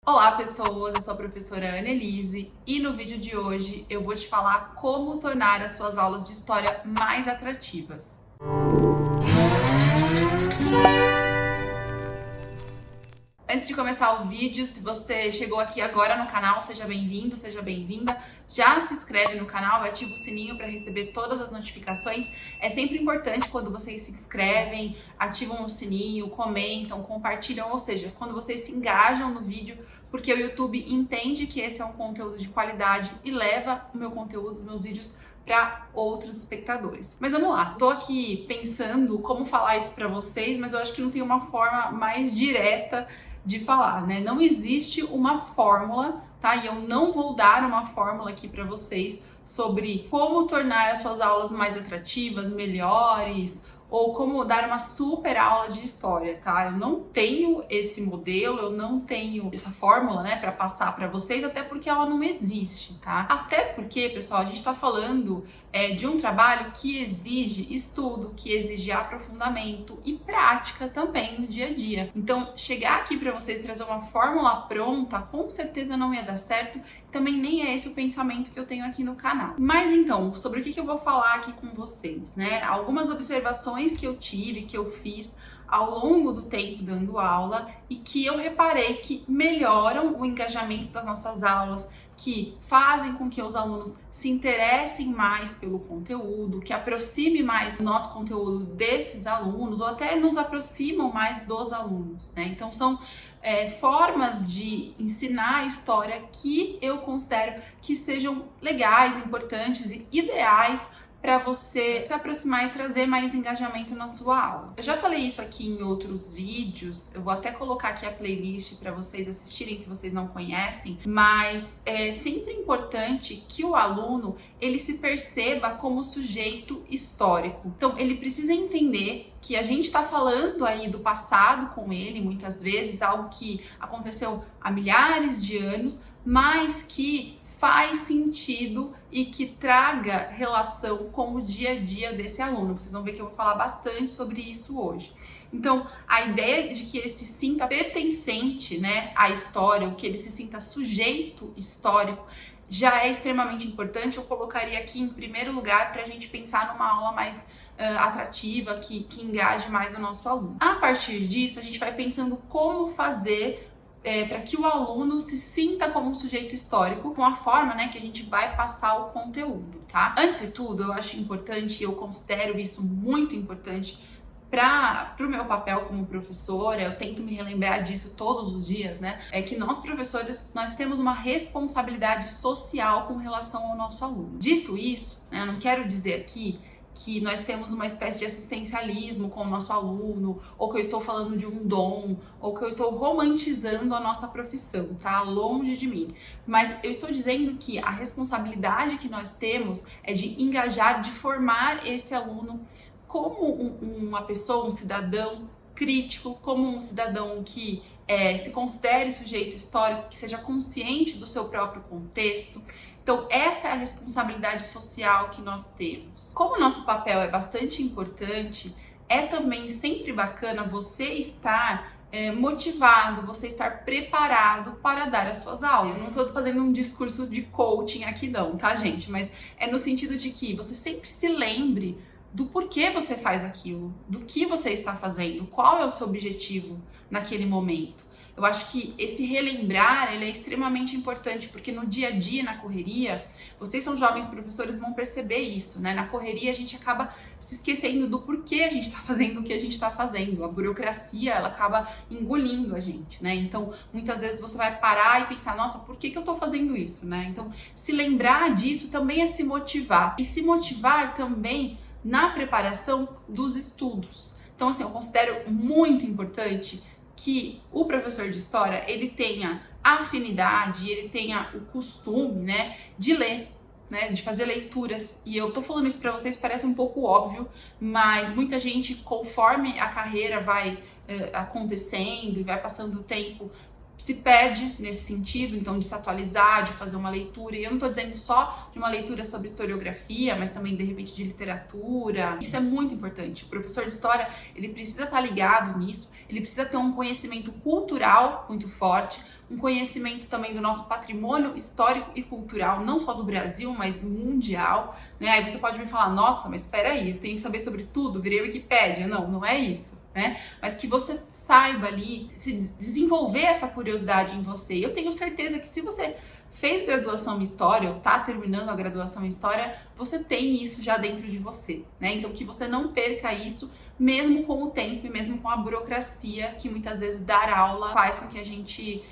Olá pessoas, eu sou a professora Annelise e no vídeo de hoje eu vou te falar como tornar as suas aulas de história mais atrativas. Antes de começar o vídeo, se você chegou aqui agora no canal, seja bem-vindo, seja bem-vinda. Já se inscreve no canal e ativa o sininho para receber todas as notificações. É sempre importante quando vocês se inscrevem, ativam o sininho, comentam, compartilham, ou seja, quando vocês se engajam no vídeo, porque o YouTube entende que esse é um conteúdo de qualidade e leva o meu conteúdo, os meus vídeos para outros espectadores. Mas vamos lá, tô aqui pensando como falar isso para vocês, mas eu acho que não tem uma forma mais direta de falar, né? Não existe uma fórmula, tá? E eu não vou dar uma fórmula aqui para vocês sobre como tornar as suas aulas mais atrativas, melhores, ou como dar uma super aula de história, tá? Eu não tenho esse modelo, eu não tenho essa fórmula, né, para passar para vocês, até porque ela não existe, tá? Até porque, pessoal, a gente tá falando de um trabalho que exige estudo, que exige aprofundamento e prática também no dia a dia. Então, chegar aqui para vocês trazer uma fórmula pronta, com certeza não ia dar certo, também nem é esse o pensamento que eu tenho aqui no canal. Mas então, sobre o que eu vou falar aqui com vocês, né? Algumas observações que eu tive, que eu fiz ao longo do tempo dando aula e que eu reparei que melhoram o engajamento das nossas aulas, que fazem com que os alunos se interessem mais pelo conteúdo, que aproxime mais o nosso conteúdo desses alunos, ou até nos aproximam mais dos alunos, né? Então são formas de ensinar a história que eu considero que sejam legais, importantes e ideais para você se aproximar e trazer mais engajamento na sua aula. Eu já falei isso aqui em outros vídeos, eu vou até colocar aqui a playlist para vocês assistirem se vocês não conhecem, mas é sempre importante que o aluno ele se perceba como sujeito histórico. Então ele precisa entender que a gente está falando aí do passado com ele, muitas vezes, algo que aconteceu há milhares de anos, mas que faz sentido e que traga relação com o dia a dia desse aluno. Vocês vão ver que eu vou falar bastante sobre isso hoje. Então, a ideia de que ele se sinta pertencente, né, à história, ou que ele se sinta sujeito histórico, já é extremamente importante. Eu colocaria aqui em primeiro lugar para a gente pensar numa aula mais atrativa, que engaje mais o nosso aluno. A partir disso, a gente vai pensando como fazer para que o aluno se sinta como um sujeito histórico, com a forma, né, que a gente vai passar o conteúdo, tá? Antes de tudo, eu acho importante, eu considero isso muito importante para o meu papel como professora, eu tento me relembrar disso todos os dias, né? É que nós, professores, nós temos uma responsabilidade social com relação ao nosso aluno. Dito isso, né, eu não quero dizer aqui que nós temos uma espécie de assistencialismo com o nosso aluno, ou que eu estou falando de um dom, ou que eu estou romantizando a nossa profissão, tá? Longe de mim. Mas eu estou dizendo que a responsabilidade que nós temos é de engajar, de formar esse aluno como uma pessoa, um cidadão crítico, como um cidadão que se considere sujeito histórico, que seja consciente do seu próprio contexto. Então, essa é a responsabilidade social que nós temos. Como o nosso papel é bastante importante, é também sempre bacana você estar motivado, você estar preparado para dar as suas aulas. Eu não estou fazendo um discurso de coaching aqui não, tá, gente? Mas é no sentido de que você sempre se lembre do porquê você faz aquilo, do que você está fazendo, qual é o seu objetivo naquele momento. Eu acho que esse relembrar, ele é extremamente importante, porque no dia a dia, na correria, vocês são jovens professores, vão perceber isso, né? Na correria a gente acaba se esquecendo do porquê a gente está fazendo o que a gente está fazendo. A burocracia, ela acaba engolindo a gente, né? Então, muitas vezes você vai parar e pensar, nossa, por que eu estou fazendo isso, né? Então, se lembrar disso também é se motivar. E se motivar também na preparação dos estudos. Então, assim, eu considero muito importante que o professor de história, ele tenha afinidade, ele tenha o costume, né, de ler, né, de fazer leituras. E eu tô falando isso para vocês, parece um pouco óbvio, mas muita gente, conforme a carreira vai acontecendo e vai passando o tempo, se perde nesse sentido, então de se atualizar, de fazer uma leitura, e eu não estou dizendo só de uma leitura sobre historiografia, mas também de repente de literatura. Isso é muito importante. O professor de história, ele precisa estar ligado nisso, ele precisa ter um conhecimento cultural muito forte, um conhecimento também do nosso patrimônio histórico e cultural, não só do Brasil, mas mundial, né? Aí você pode me falar, nossa, mas espera aí, eu tenho que saber sobre tudo, virei Wikipédia. Não, não é isso. Né? Mas que você saiba ali, se desenvolver essa curiosidade em você. Eu tenho certeza que se você fez graduação em História ou está terminando a graduação em História, você tem isso já dentro de você, né? Então que você não perca isso, mesmo com o tempo e mesmo com a burocracia que muitas vezes dar aula faz com que a gente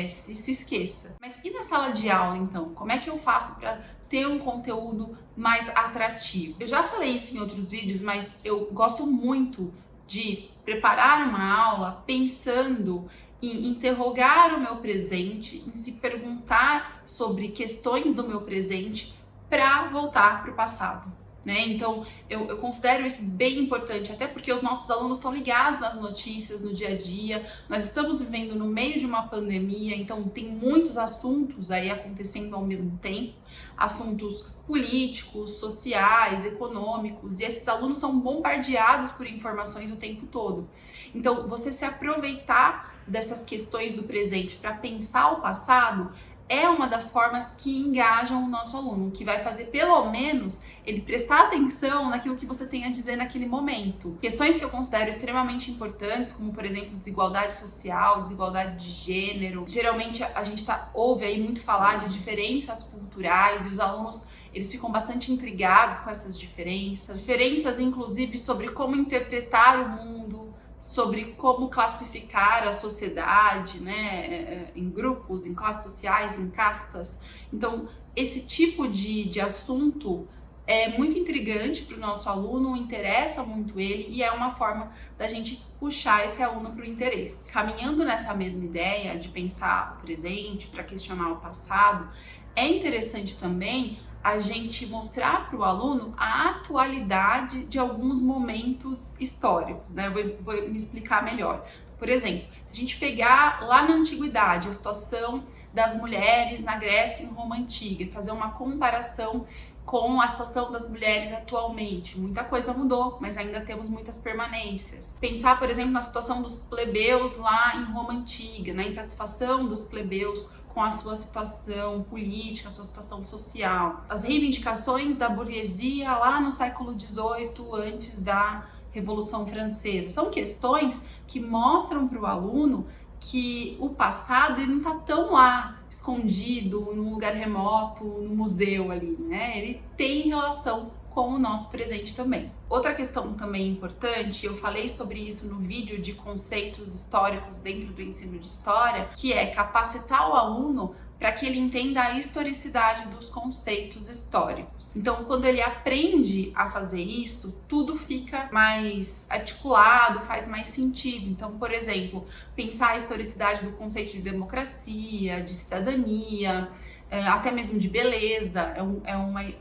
se esqueça. Mas e na sala de aula, então? Como é que eu faço para ter um conteúdo mais atrativo? Eu já falei isso em outros vídeos, mas eu gosto muito de preparar uma aula pensando em interrogar o meu presente, em se perguntar sobre questões do meu presente para voltar para o passado, né? Então, eu considero isso bem importante, até porque os nossos alunos estão ligados nas notícias, no dia a dia, nós estamos vivendo no meio de uma pandemia, então tem muitos assuntos aí acontecendo ao mesmo tempo, assuntos políticos, sociais, econômicos, e esses alunos são bombardeados por informações o tempo todo. Então, você se aproveitar dessas questões do presente para pensar o passado é uma das formas que engajam o nosso aluno, que vai fazer pelo menos ele prestar atenção naquilo que você tem a dizer naquele momento. Questões que eu considero extremamente importantes, como por exemplo desigualdade social, desigualdade de gênero. Geralmente a gente ouve aí muito falar de diferenças culturais e os alunos eles ficam bastante intrigados com essas diferenças inclusive sobre como interpretar o mundo, sobre como classificar a sociedade, né, em grupos, em classes sociais, em castas. Então, esse tipo de assunto é muito intrigante para o nosso aluno, interessa muito ele e é uma forma da gente puxar esse aluno para o interesse. Caminhando nessa mesma ideia de pensar o presente para questionar o passado, é interessante também a gente mostrar para o aluno a atualidade de alguns momentos históricos, né? Vou me explicar melhor. Por exemplo, se a gente pegar lá na antiguidade a situação das mulheres na Grécia e em Roma Antiga e fazer uma comparação com a situação das mulheres atualmente. Muita coisa mudou, mas ainda temos muitas permanências. Pensar, por exemplo, na situação dos plebeus lá em Roma Antiga, na insatisfação dos plebeus com a sua situação política, a sua situação social. As reivindicações da burguesia lá no século XVIII, antes da Revolução Francesa. São questões que mostram para o aluno que o passado ele não está tão lá, escondido, num lugar remoto, no museu ali, né? Ele tem relação com o nosso presente também. Outra questão também importante, eu falei sobre isso no vídeo de conceitos históricos dentro do ensino de história, que é capacitar o aluno para que ele entenda a historicidade dos conceitos históricos. Então, quando ele aprende a fazer isso, tudo fica mais articulado, faz mais sentido. Então, por exemplo, pensar a historicidade do conceito de democracia, de cidadania, até mesmo de beleza,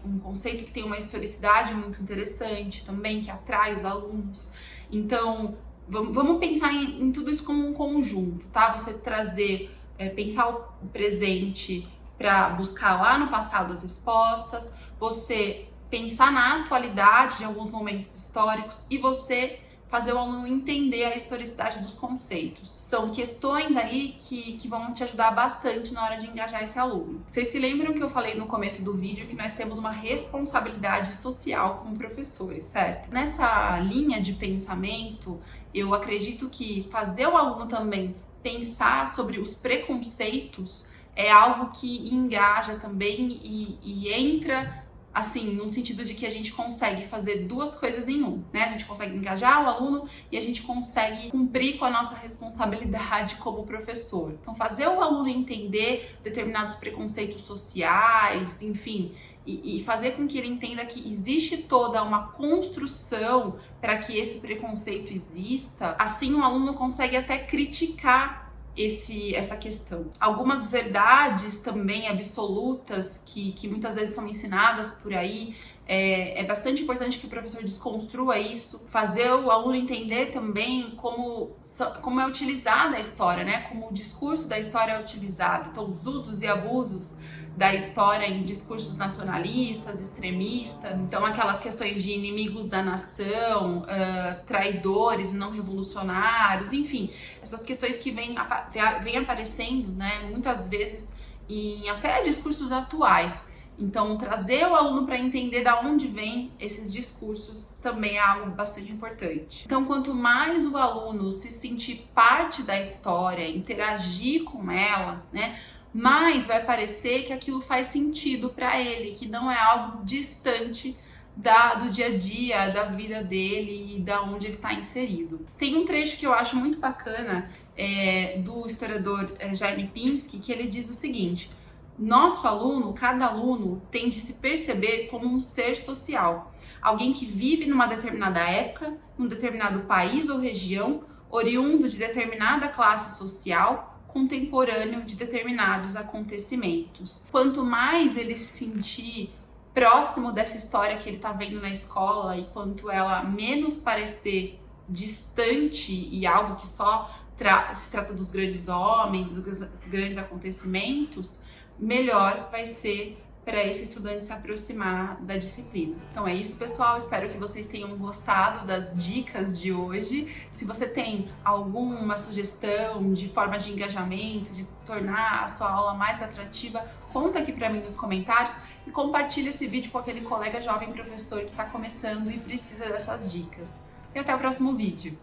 um conceito que tem uma historicidade muito interessante também, que atrai os alunos. Então, vamos pensar em tudo isso como um conjunto, tá? Você pensar o presente para buscar lá no passado as respostas, você pensar na atualidade de alguns momentos históricos e você fazer o aluno entender a historicidade dos conceitos. São questões aí que vão te ajudar bastante na hora de engajar esse aluno. Vocês se lembram que eu falei no começo do vídeo que nós temos uma responsabilidade social como professores, certo? Nessa linha de pensamento, eu acredito que fazer o aluno também pensar sobre os preconceitos é algo que engaja também e entra assim, no sentido de que a gente consegue fazer duas coisas em um, né? A gente consegue engajar o aluno e a gente consegue cumprir com a nossa responsabilidade como professor. Então, fazer o aluno entender determinados preconceitos sociais, enfim, e fazer com que ele entenda que existe toda uma construção para que esse preconceito exista, assim o aluno consegue até criticar essa questão. Algumas verdades também absolutas que muitas vezes são ensinadas por aí, É bastante importante que o professor desconstrua isso, fazer o aluno entender também como é utilizada a história, né? Como o discurso da história é utilizado. Então, os usos e abusos da história em discursos nacionalistas, extremistas. Então, aquelas questões de inimigos da nação, traidores, não revolucionários, enfim, essas questões que vêm aparecendo, né, muitas vezes em até discursos atuais. Então, trazer o aluno para entender de onde vêm esses discursos também é algo bastante importante. Então, quanto mais o aluno se sentir parte da história, interagir com ela, né, mais vai parecer que aquilo faz sentido para ele, que não é algo distante do dia a dia, da vida dele e da onde ele está inserido. Tem um trecho que eu acho muito bacana do historiador Jaime Pinsky, que ele diz o seguinte: nosso aluno, cada aluno, tem de se perceber como um ser social, alguém que vive numa determinada época, num determinado país ou região, oriundo de determinada classe social, contemporâneo de determinados acontecimentos. Quanto mais ele se sentir próximo dessa história que ele está vendo na escola e quanto ela menos parecer distante e algo que só se trata dos grandes homens, dos grandes acontecimentos, melhor vai ser para esse estudante se aproximar da disciplina. Então é isso, pessoal. Espero que vocês tenham gostado das dicas de hoje. Se você tem alguma sugestão de forma de engajamento, de tornar a sua aula mais atrativa, conta aqui para mim nos comentários e compartilha esse vídeo com aquele colega jovem professor que está começando e precisa dessas dicas. E até o próximo vídeo.